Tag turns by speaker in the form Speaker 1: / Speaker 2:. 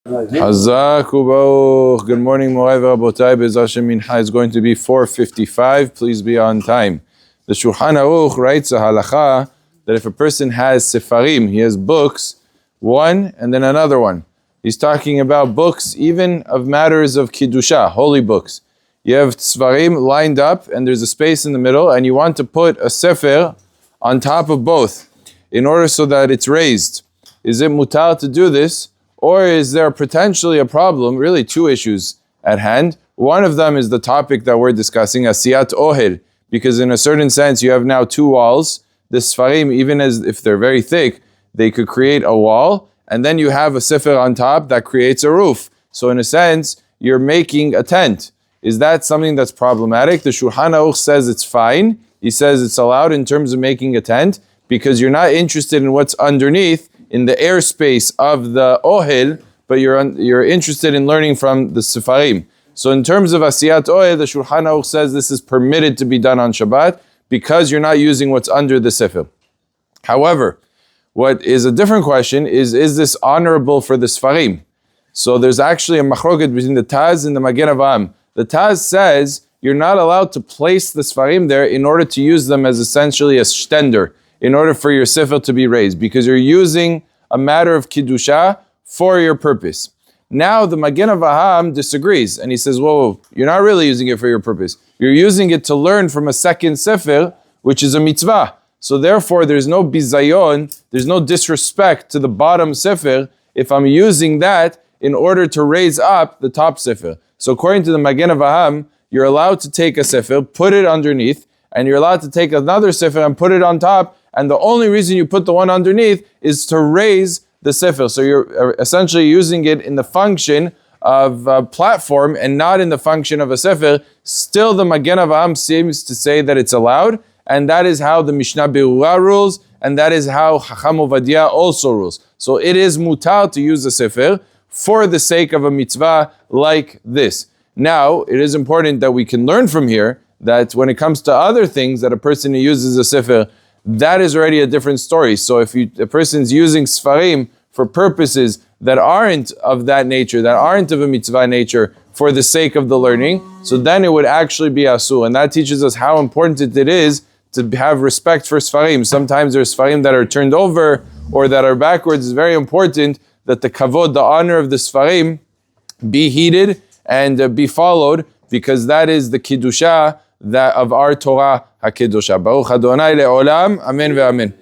Speaker 1: Hazak u'baruch. Good morning, Morai v'Rabotai. Be'ez Hashem Mincha is going to be 4:55. Please be on time. The Shulchan Aruch writes a halacha that if a person has sefarim, he has books, one and then another one. He's talking about books even of matters of Kiddusha, holy books. You have sefarim lined up and there's a space in the middle and you want to put a sefer on top of both in order so that it's raised. Is it mutar to do this? Or is there potentially a problem, really two issues at hand? One of them is the topic that we're discussing, asiyat ohel, because in a certain sense you have now two walls. The sfarim, even as if they're very thick, they could create a wall, and then you have a sefer on top that creates a roof. So in a sense, you're making a tent. Is that something that's problematic? The Shulchan Aruch says it's fine. He says it's allowed in terms of making a tent, because you're not interested in what's underneath, in the airspace of the ohel, but you're interested in learning from the sefarim. So in terms of asiyat ohel, the Shulchan Aruch says this is permitted to be done on Shabbat because you're not using what's under the sefer. However, what is a different question is this honorable for the sefarim? So there's actually a machloket between the Taz and the Magen Avraham. The Taz says you're not allowed to place the sefarim there in order to use them as essentially a shtender, in order for your sefer to be raised, because you're using a matter of Kiddusha for your purpose. Now the Magen Avraham disagrees, and he says, whoa, you're not really using it for your purpose. You're using it to learn from a second sefer, which is a mitzvah. So therefore, there's no bizayon, there's no disrespect to the bottom sefer if I'm using that in order to raise up the top sefer. So according to the Magen Avraham, you're allowed to take a sefer, put it underneath, and you're allowed to take another sefer and put it on top, and the only reason you put the one underneath is to raise the sefer. So you're essentially using it in the function of a platform and not in the function of a sefer. Still, the Magen Avraham seems to say that it's allowed, and that is how the Mishnah Berurah rules, and that is how Chacham Ovadia also rules. So it is mutar to use a sefer for the sake of a mitzvah like this. Now, it is important that we can learn from here that when it comes to other things that a person who uses a sefer, that is already a different story. So if a person's using sfarim for purposes that aren't of that nature, that aren't of a mitzvah nature, for the sake of the learning, so then it would actually be asur. And that teaches us how important it is to have respect for sfarim. Sometimes there's sfarim that are turned over or that are backwards. It's very important that the kavod, the honor of the sfarim, be heeded and be followed, because that is the kiddusha that of our Torah HaKedusha. Baruch Adonai le'olam. Amen ve'amen.